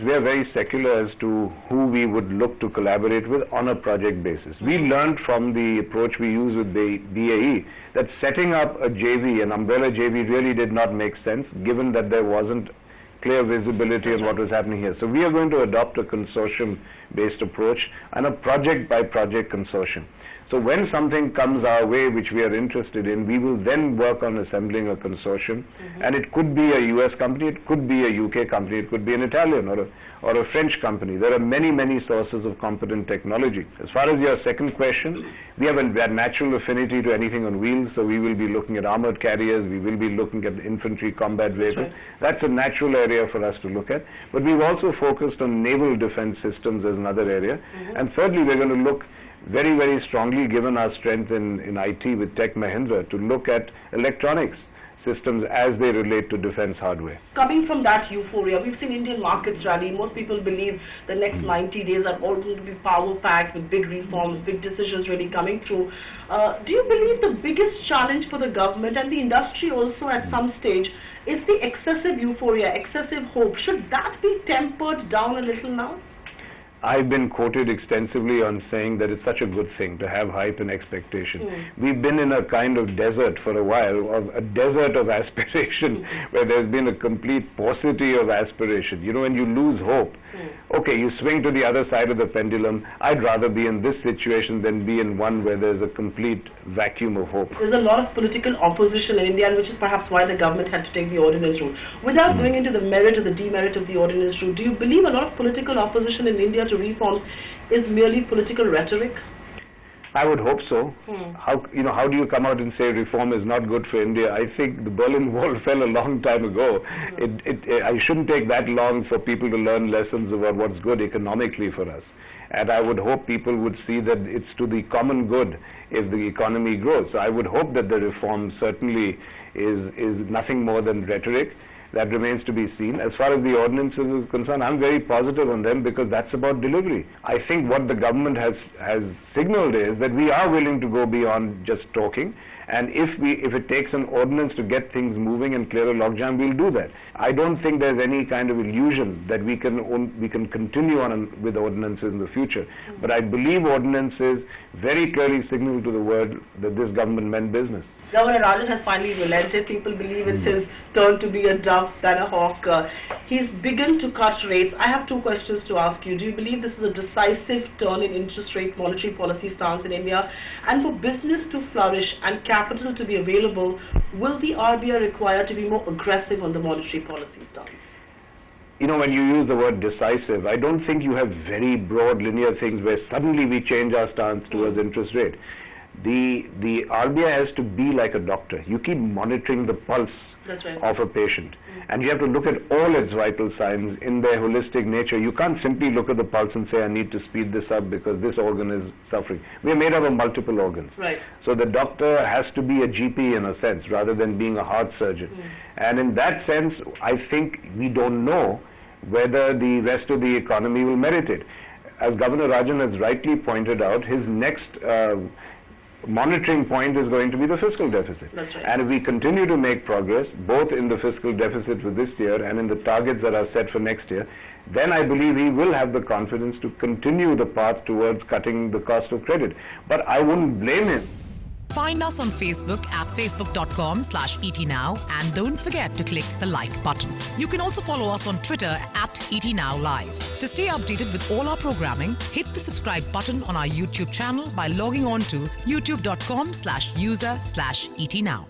We are very secular as to who we would look to collaborate with on a project basis. We learned from the approach we use with the BAE that setting up a JV, an umbrella JV, really did not make sense given that there wasn't clear visibility on what was happening here. So we are going to adopt a consortium-based approach and a project-by-project consortium. So when something comes our way which we are interested in, we will then work on assembling a consortium. And it could be a US company, it could be a UK company, it could be an Italian or a French company. There are many, many sources of competent technology. As far as your second question, we have a natural affinity to anything on wheels, so we will be looking at armored carriers, we will be looking at infantry combat vehicles. That's a natural area for us to look at. But we've also focused on naval defense systems as another area. And thirdly, we're going to look very, very strongly, given our strength in IT with Tech Mahindra, to look at electronics systems as they relate to defense hardware. Coming from that euphoria, we've seen Indian markets rally. Most people believe the next 90 days are all going to be power-packed with big reforms, big decisions really coming through. Do you believe the biggest challenge for the government and the industry also at some stage is the excessive euphoria, excessive hope? Should that be tempered down a little now? I've been quoted extensively on saying that it's such a good thing to have hype and expectation. We've been in a kind of desert for a while, a desert of aspiration, where there's been a complete paucity of aspiration. You know, when you lose hope, okay, you swing to the other side of the pendulum. I'd rather be in this situation than be in one where there's a complete vacuum of hope. There's a lot of political opposition in India, which is perhaps why the government had to take the ordinance route. Without going into the merit or the demerit of the ordinance route, do you believe a lot of political opposition in India to reforms is merely political rhetoric? I would hope so. How do you come out and say reform is not good for India? I think the Berlin Wall fell a long time ago. I shouldn't take that long for people to learn lessons about what's good economically for us. And I would hope people would see that it's to the common good if the economy grows. So I would hope that the reform certainly is nothing more than rhetoric. That remains to be seen. As far as the ordinances is concerned, I'm very positive on them because that's about delivery. I think what the government has signaled is that we are willing to go beyond just talking, and if it takes an ordinance to get things moving and clear a logjam, we'll do that. I don't think there's any kind of illusion that we can continue on with ordinances in the future. But I believe ordinances very clearly signal to the world that this government meant business. Governor Rajan has finally relented. People believe it's his turn to be a dove than a hawk. He's begun to cut rates. I have two questions to ask you. Do you believe this is a decisive turn in interest rate monetary policy stance in India? And for business to flourish and capital to be available, will the RBI require to be more aggressive on the monetary policy stance? You know, when you use the word decisive, I don't think you have very broad linear things where suddenly we change our stance towards interest rate. The RBI has to be like a doctor. You keep monitoring the pulse of a patient. And you have to look at all its vital signs in their holistic nature. You can't simply look at the pulse and say, I need to speed this up because this organ is suffering. We are made up of multiple organs. So the doctor has to be a GP in a sense, rather than being a heart surgeon. And in that sense, I think we don't know whether the rest of the economy will merit it. As Governor Rajan has rightly pointed out, his next monitoring point is going to be the fiscal deficit. And if we continue to make progress, both in the fiscal deficit for this year and in the targets that are set for next year, then I believe he will have the confidence to continue the path towards cutting the cost of credit. But I wouldn't blame him. Find us on Facebook at facebook.com/ETNow and don't forget to click the like button. You can also follow us on Twitter at ETNowLive. To stay updated with all our programming, hit the subscribe button on our YouTube channel by logging on to youtube.com/user/ETNow.